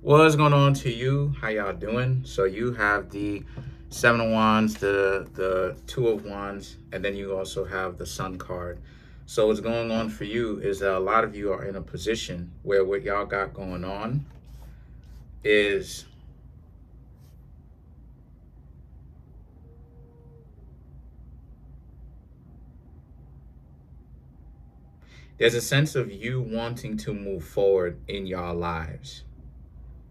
What's going on to you? How y'all doing? So you have the Seven of Wands, the Two of Wands, and then you also have the Sun card. So what's going on for you is that a lot of you are in a position where what y'all got going on is there's a sense of you wanting to move forward in your lives.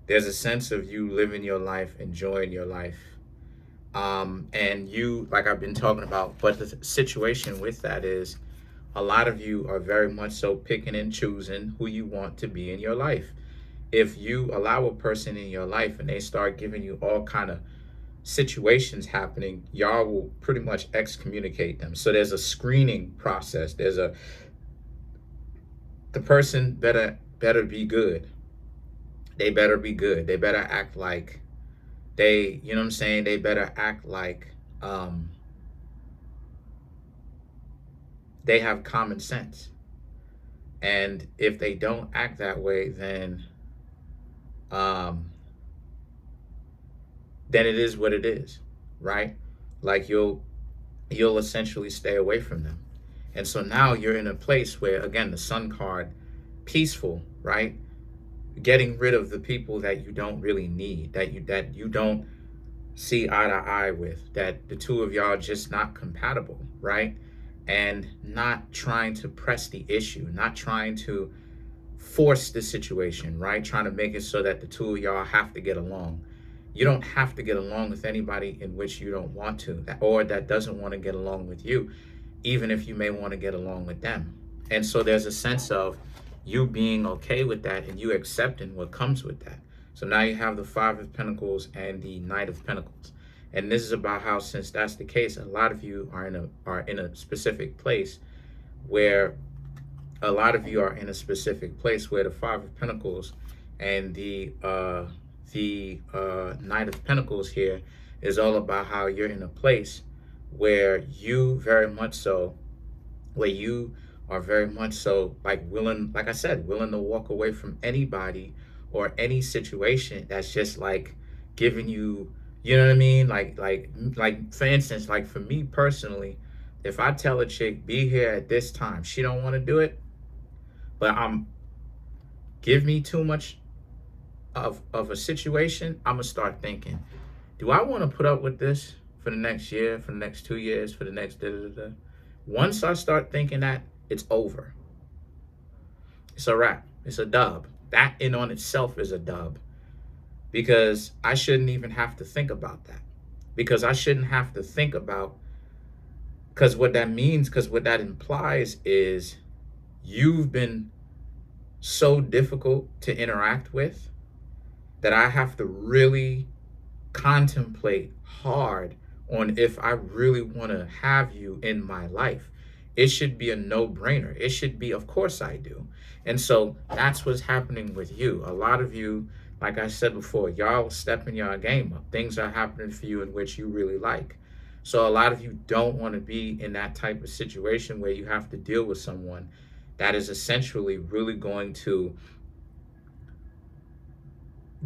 There's a sense of you living your life, enjoying your life. And you, like I've been talking about, but the situation with that is a lot of you are very much so picking and choosing who you want to be in your life. If you allow a person in your life and they start giving you all kind of situations happening, y'all will pretty much excommunicate them. So there's a screening process. The person better be good. They better be good. They better act like you know what I'm saying? They better act like they have common sense. And if they don't act that way, um, then it is what it is, right? Like you'll essentially stay away from them. And so now you're in a place where, again, the Sun card, peaceful, right? Getting rid of the people that you don't really need, that you don't see eye to eye with, that the two of y'all are just not compatible, right? And not trying to press the issue, not trying to force the situation, right? Trying to make it so that the two of y'all have to get along. You don't have to get along with anybody in which you don't want to, or that doesn't want to get along with you, even if you may want to get along with them. And so there's a sense of you being okay with that and you accepting what comes with that. So now you have the Five of Pentacles and the Knight of Pentacles. And this is about how, since that's the case, a lot of you are in a specific place where the Five of Pentacles and the Knight of Pentacles here is all about how you're in a place where you are very much so like willing, like I said, willing to walk away from anybody or any situation that's just like giving you, you know what I mean? Like for instance, like for me personally, if I tell a chick, be here at this time, she don't want to do it, but give me too much of a situation, I'm gonna start thinking, do I want to put up with this for the next year, for the next 2 years, for the next da-da-da-da? Once I start thinking that, it's over. It's a wrap. It's a dub. That in on itself is a dub, because I shouldn't even have to think about that. Because what that means, because what that implies is you've been so difficult to interact with that I have to really contemplate hard on if I really want to have you in my life. It should be a no-brainer. It should be, of course I do. And so that's what's happening with you. A lot of you, like I said before, y'all stepping your game up. Things are happening for you in which you really like. So a lot of you don't want to be in that type of situation where you have to deal with someone that is essentially really going to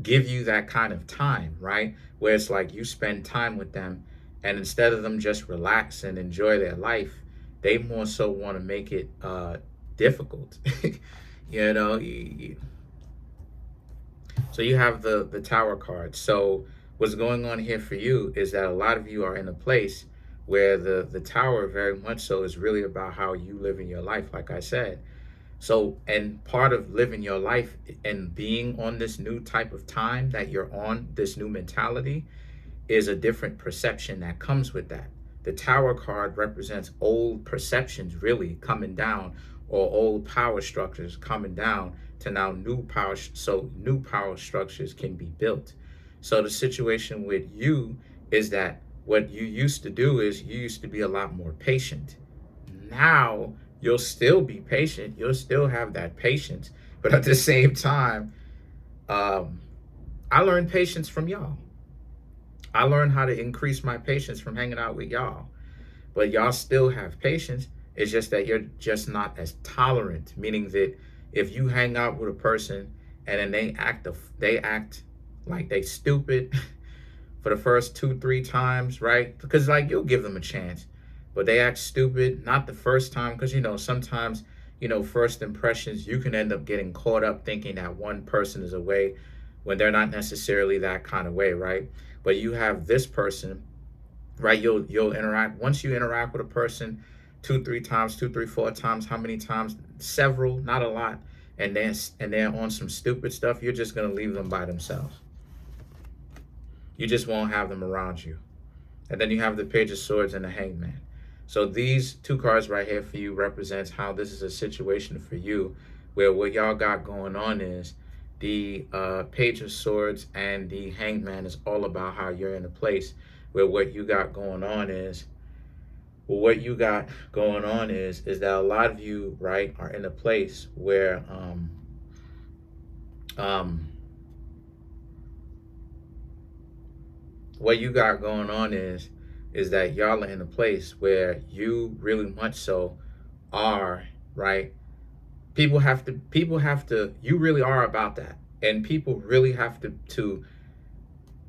give you that kind of time, right? Where it's like you spend time with them, and instead of them just relax and enjoy their life, they more so want to make it difficult. you know. So you have the Tower card. So what's going on here for you is that a lot of you are in a place where the Tower very much so is really about how you live in your life, like I said. So, and part of living your life and being on this new type of time that you're on, this new mentality, is a different perception that comes with that. The Tower card represents old perceptions really coming down, or old power structures coming down to now new power, so new power structures can be built. So the situation with you is that what you used to do is you used to be a lot more patient. Now you'll still be patient, you'll still have that patience, but at the same time, I learned patience from y'all. I learned how to increase my patience from hanging out with y'all. But y'all still have patience. It's just that you're just not as tolerant, meaning that if you hang out with a person and then they act like they stupid for the first 2-3 times, right? Because like you'll give them a chance, but they act stupid not the first time, because sometimes first impressions, you can end up getting caught up thinking that one person is a way when they're not necessarily that kind of way, right? But you have this person, right? You'll interact. Once you interact with a person 2-3 times, 2-3-4 times, how many times? Several, not a lot. And they're on some stupid stuff, you're just gonna leave them by themselves. You just won't have them around you. And then you have the Page of Swords and the Hangman. So these two cards right here for you represents how this is a situation for you, where what y'all got going on is the Page of Swords and the Hangman is all about how you're in a place where what you got going on is, is that a lot of you, right, are in a place where what you got going on is that y'all are in a place where you really much so are, right? People have to, you really are about that. And people really have to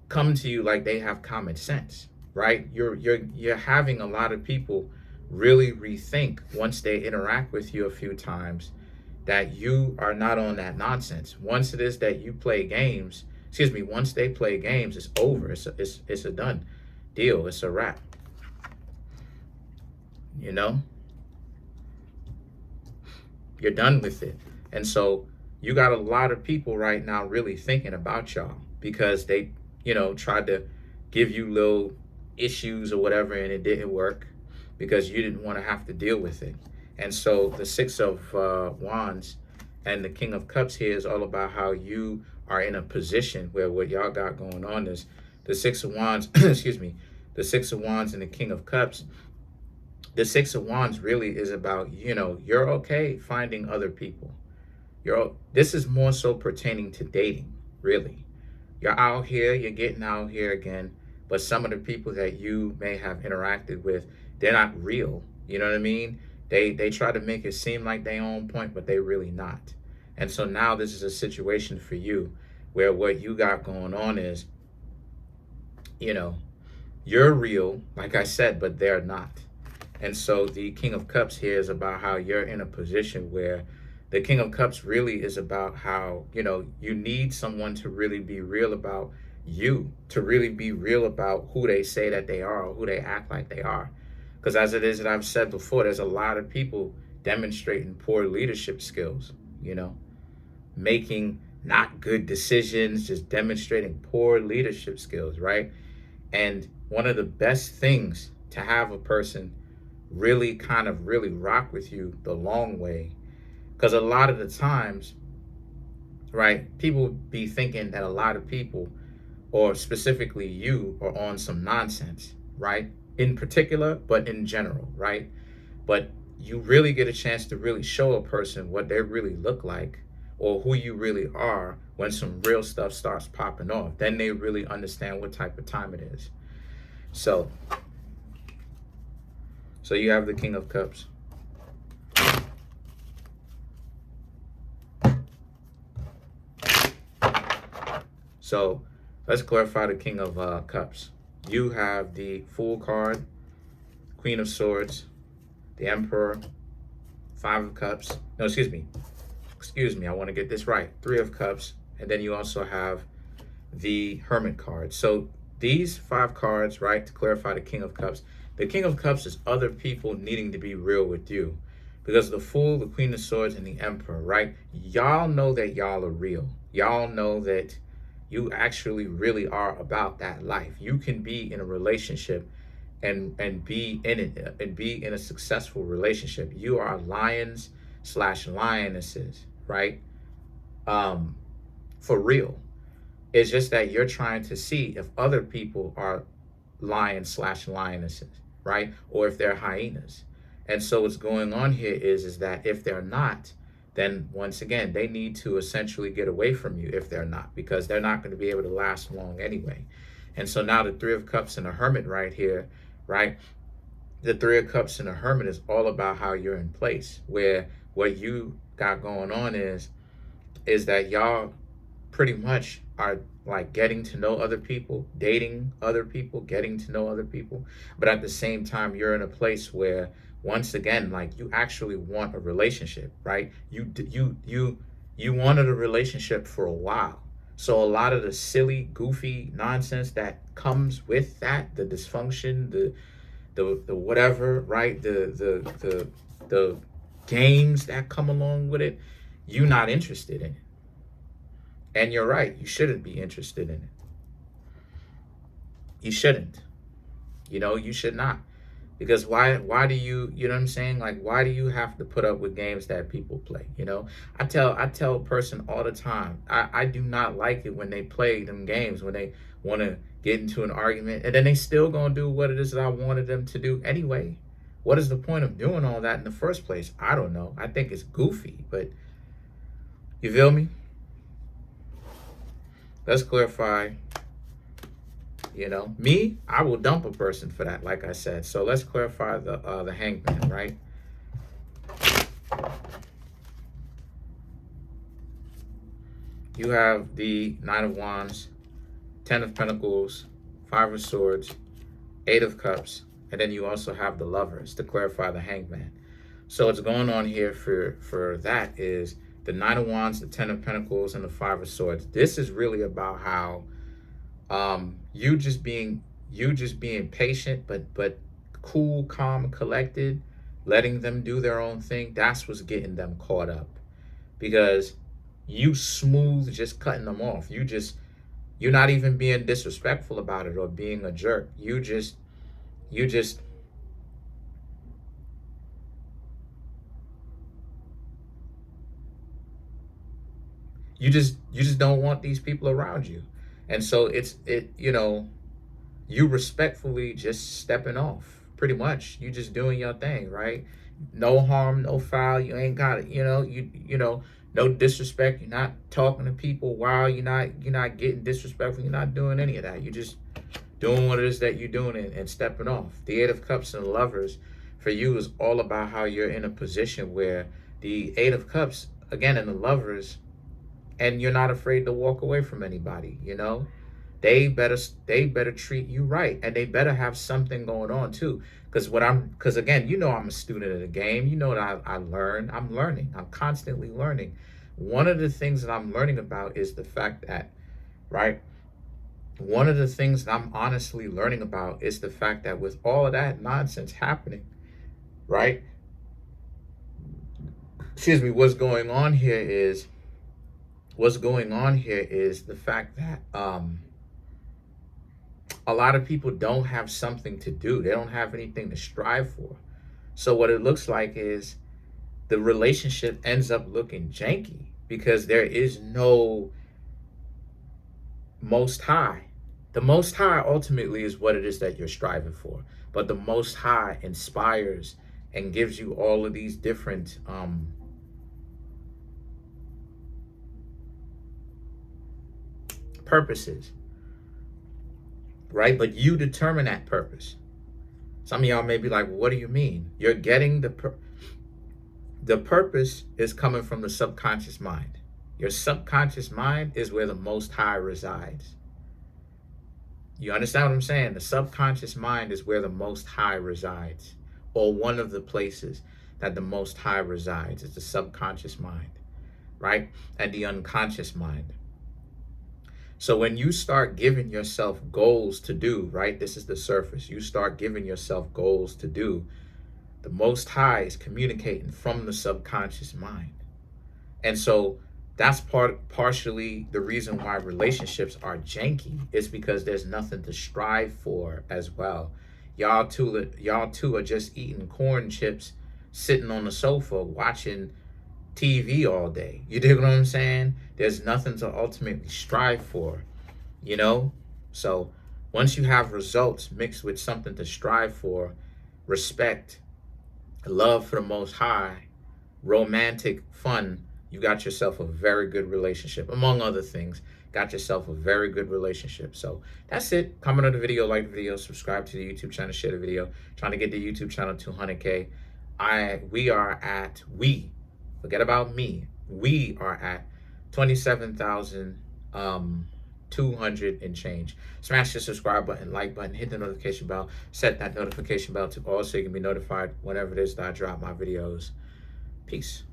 come to you like they have common sense, right? You're having a lot of people really rethink once they interact with you a few times that you are not on that nonsense. Once it is that you play games, once they play games, it's over. It's a done deal. It's a wrap. You're done with it. And so you got a lot of people right now really thinking about y'all because they, tried to give you little issues or whatever, and it didn't work because you didn't want to have to deal with it. And so the Six of Wands and the King of Cups here is all about how you are in a position where what y'all got going on is the Six of Wands, the Six of Wands and the King of Cups. The Six of Wands really is about, you're okay finding other people. This is more so pertaining to dating, really. You're out here, you're getting out here again, but some of the people that you may have interacted with, they're not real. You know what I mean? They try to make it seem like they on point, but they really not. And so now this is a situation for you where what you got going on is, you're real, like I said, but they're not. And so the King of Cups here is about how you're in a position where the King of Cups really is about how, you need someone to really be real about you, to really be real about who they say that they are or who they act like they are. Because as it is that I've said before, there's a lot of people demonstrating poor leadership skills, making not good decisions, just demonstrating poor leadership skills, right? And one of the best things to have a person really rock with you the long way, because a lot of the times, right, people be thinking that a lot of people, or specifically you, are on some nonsense, right? In particular, but in general, right? But you really get a chance to really show a person what they really look like or who you really are when some real stuff starts popping off. Then they really understand what type of time it is. So you have the King of Cups. So let's clarify the King of Cups. You have the Fool card, Queen of Swords, the Emperor, Five of Cups. No, excuse me. I want to get this right. Three of Cups. And then you also have the Hermit card. So these 5 cards, right, to clarify the King of Cups. The King of Cups is other people needing to be real with you. Because the Fool, the Queen of Swords, and the Emperor, right? Y'all know that y'all are real. Y'all know that you actually really are about that life. You can be in a relationship and be in it and be in a successful relationship. You are lions/lionesses, right? For real. It's just that you're trying to see if other people are lions/lionesses, right? Or if they're hyenas. And so what's going on here is that if they're not, then once again, they need to essentially get away from you if they're not, because they're not going to be able to last long anyway. And so now the Three of Cups and the Hermit right here, right? The Three of Cups and the Hermit is all about how you're in place, where what you got going on is that y'all pretty much are like getting to know other people, dating other people, getting to know other people. But at the same time, you're in a place where, once again, like, you actually want a relationship, right? You wanted a relationship for a while. So a lot of the silly, goofy nonsense that comes with that, the dysfunction, the whatever, right? The games that come along with it, you're not interested in it. And you're right, you shouldn't be interested in it. You shouldn't. You should not. Because why do you know what I'm saying? Like, why do you have to put up with games that people play? I tell a person all the time, I do not like it when they play them games, when they want to get into an argument and then they still gonna do what it is that I wanted them to do anyway. What is the point of doing all that in the first place? I don't know. I think it's goofy, but you feel me? Let's clarify. Me, I will dump a person for that, like I said. So let's clarify the hangman, right? You have the Nine of Wands, Ten of Pentacles, Five of Swords, Eight of Cups, and then you also have the Lovers to clarify the hangman. So what's going on here for that is the Nine of Wands, the Ten of Pentacles, and the Five of Swords. This is really about how you just being patient, but cool, calm, collected, letting them do their own thing. That's what's getting them caught up, because you smooth just cutting them off. You're not even being disrespectful about it or being a jerk. You just you just don't want these people around you. And so you respectfully just stepping off, pretty much. You just doing your thing, right? No harm, no foul. You ain't got it, no disrespect. You're not talking to people while you're not getting disrespectful. You're not doing any of that. You're just doing what it is that you're doing and stepping off. The Eight of Cups and Lovers for you is all about how you're in a position where the Eight of Cups, again, in the Lovers, and you're not afraid to walk away from anybody. They better treat you right, and they better have something going on too. Because again, I'm a student of the game. That I learn. I'm learning. I'm constantly learning. One of the things that I'm learning about is the fact that, right? One of the things that I'm honestly learning about is the fact that with all of that nonsense happening, right? Excuse me. What's going on here is the fact that a lot of people don't have something to do. They don't have anything to strive for. So what it looks like is the relationship ends up looking janky because there is no Most High. The Most High ultimately is what it is that you're striving for. But the Most High inspires and gives you all of these different purposes, right? But you determine that purpose. Some of y'all may be like, well, what do you mean? You're getting the purpose is coming from the subconscious mind. Your subconscious mind is where the Most High resides. You understand what I'm saying? The subconscious mind is where the Most High resides, or one of the places that the Most High resides. It's the subconscious mind, right? And the unconscious mind. So when you start giving yourself goals to do, right? This is the surface. You start giving yourself goals to do. The Most High is communicating from the subconscious mind. And so that's partially the reason why relationships are janky. It's because there's nothing to strive for as well. Y'all two are just eating corn chips, sitting on the sofa, watching TV all day. You dig what I'm saying? There's nothing to ultimately strive for, So once you have results mixed with something to strive for, respect, love for the Most High, romantic fun, you got yourself a very good relationship. Among other things, got yourself a very good relationship. So that's it. Comment on the video, like the video, subscribe to the YouTube channel, share the video. Trying to get the YouTube channel to 100K. Forget about me. We are at 27,000 200 and change. Smash the subscribe button, like button, hit the notification bell, set that notification bell to all so you can be notified whenever it is that I drop my videos. Peace.